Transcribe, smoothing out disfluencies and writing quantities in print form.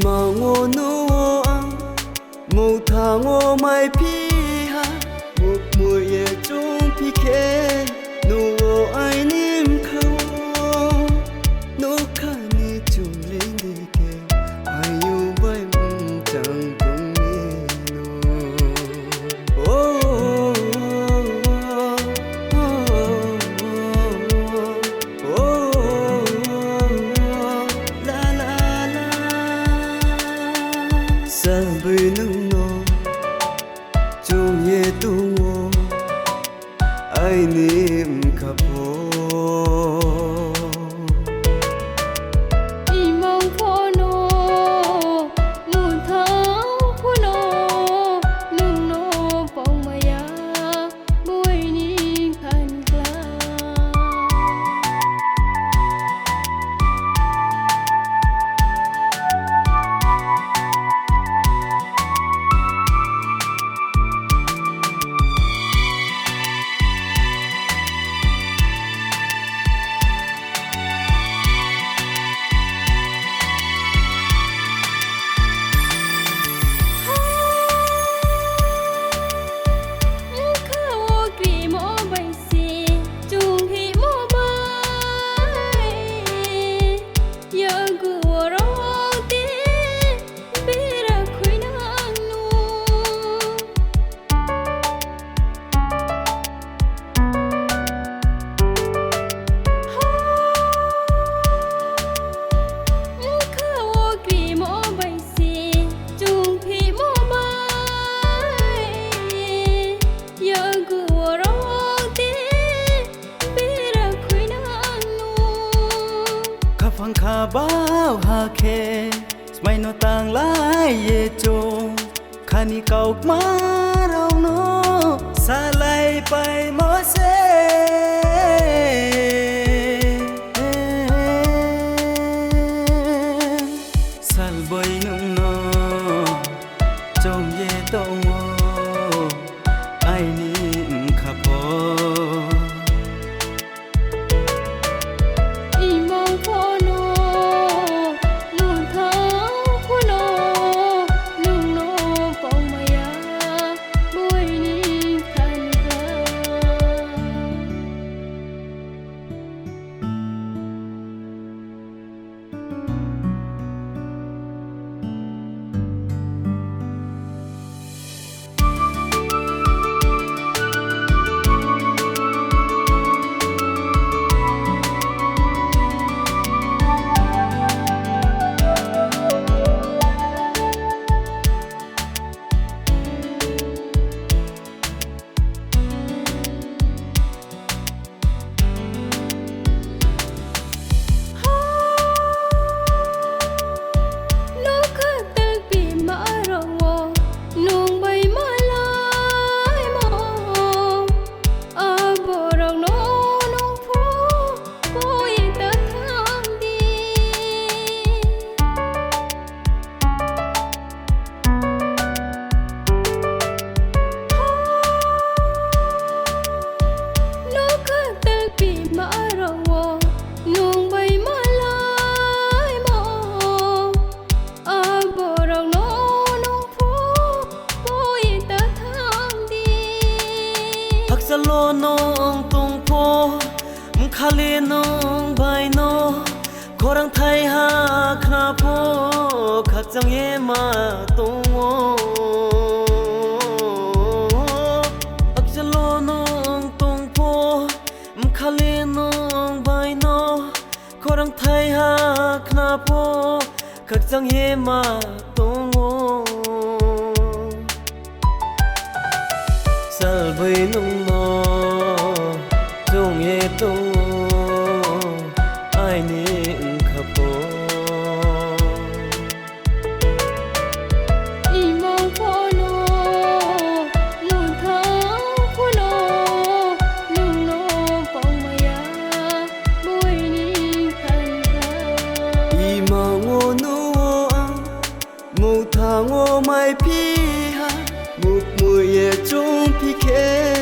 mà ngô nuo mù thà ngô mai phi ha một mùi ye chung phi khe nuo ai nim khâu nô kha ni chung lên đi khe ai yêu bay chẳng cùng nghe no la la la sa bơi nung no chung ye tu ngô ai niệm khắp hồ phăng khá bao hà khe mai nó tàng lại ye chong khani cầu má rau nó xa lay bay mơ se sal boy nung no trong ye tong ai ni khá po lo nong tung po khali nong bai no korang thai ha khna po khak chang ye ma tung o lo nong tung po khali nong bai no korang thai ha khna po khak chang ye ma tung o sal bơi nung no chung ye tung ai ni khắp po imong po no nun thang po no nung no pong maya buhay ni kanta ima ngo nuo mu tha ngo mai phi ha mục mùi ye chung phi khe